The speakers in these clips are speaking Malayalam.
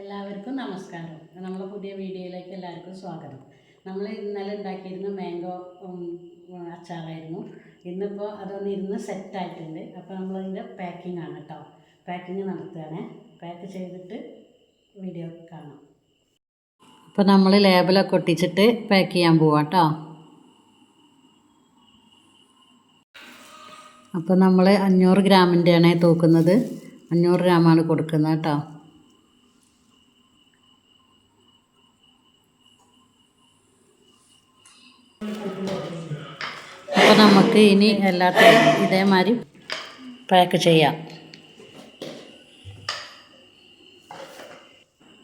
എല്ലാവർക്കും നമസ്കാരം. നമ്മളെ പുതിയ വീഡിയോയിലേക്ക് എല്ലാവർക്കും സ്വാഗതം. നമ്മൾ ഇന്നലെ ഉണ്ടാക്കിയിരുന്ന മാംഗോ അച്ചാറായിരുന്നു. ഇന്നിപ്പോൾ അതൊന്ന് ഇരുന്ന് സെറ്റായിട്ടുണ്ട്. അപ്പോൾ നമ്മളതിൻ്റെ പാക്കിംഗ് ആണ് കേട്ടോ. പാക്കിങ് നടത്തുകയാണ്. പാക്ക് ചെയ്തിട്ട് വീഡിയോ കാണാം. അപ്പോൾ നമ്മൾ ലേബലൊക്കെ ഒട്ടിച്ചിട്ട് പാക്ക് ചെയ്യാൻ പോവാം കേട്ടോ. അപ്പോൾ നമ്മൾ 500 ഗ്രാമിൻ്റെയാണ് തൂക്കുന്നത്. 500 ഗ്രാമാണ് കൊടുക്കുന്നത് കേട്ടോ. അപ്പോൾ നമുക്ക് ഇനി എല്ലാത്തിനും ഇതേമാതിരി പാക്ക് ചെയ്യാം.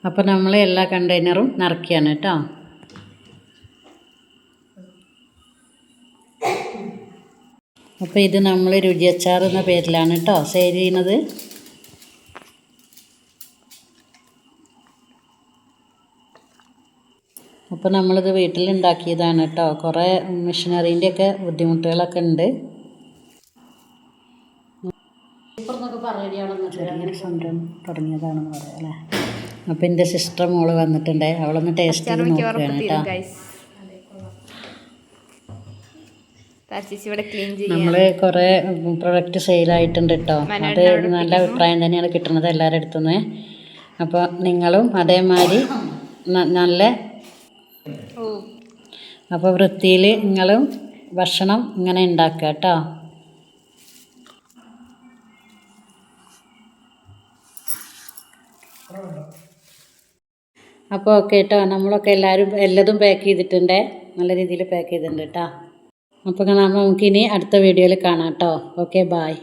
അപ്പോൾ നമ്മൾ എല്ലാ കണ്ടെയ്നറും നിറയ്ക്കുകയാണ് കേട്ടോ. അപ്പോൾ ഇത് നമ്മൾ രുചി അച്ചാർ എന്ന പേരിലാണ് കേട്ടോ സെയിൽ ചെയ്യുന്നത്. അപ്പോൾ നമ്മളിത് വീട്ടിലുണ്ടാക്കിയതാണ് കേട്ടോ. കുറേ മെഷീനറീൻ്റെയൊക്കെ ബുദ്ധിമുട്ടുകളൊക്കെ ഉണ്ട്. ചെറിയൊരു സംരംഭം തുടങ്ങിയതാണെന്ന് പറയാം അല്ലേ. അപ്പോൾ എൻ്റെ സിസ്റ്റർ മോള് വന്നിട്ടുണ്ട്. അവളൊന്ന് ടേസ്റ്റ് ചെയ്ത് നോക്കുകയാണ് കേട്ടോ. നമ്മൾ കുറേ പ്രൊഡക്റ്റ് സെയിലായിട്ടുണ്ട് കേട്ടോ. അത് നല്ല അഭിപ്രായം തന്നെയാണ് കിട്ടുന്നത് എല്ലാവരുടെ അടുത്തുനിന്ന്. അപ്പോൾ നിങ്ങളും അതേമാതിരി നല്ല അപ്പോൾ വൃത്തിയിൽ നിങ്ങളും ഭക്ഷണം ഇങ്ങനെ ഉണ്ടാക്കുക കേട്ടോ. അപ്പോൾ ഓക്കെ കേട്ടോ. നമ്മളൊക്കെ എല്ലാതും പാക്ക് ചെയ്തിട്ടുണ്ട്. നല്ല രീതിയിൽ പാക്ക് ചെയ്തിട്ടുണ്ട് കേട്ടോ. അപ്പോൾ നമുക്കിനി അടുത്ത വീഡിയോയിൽ കാണാം കേട്ടോ. Okay, bye.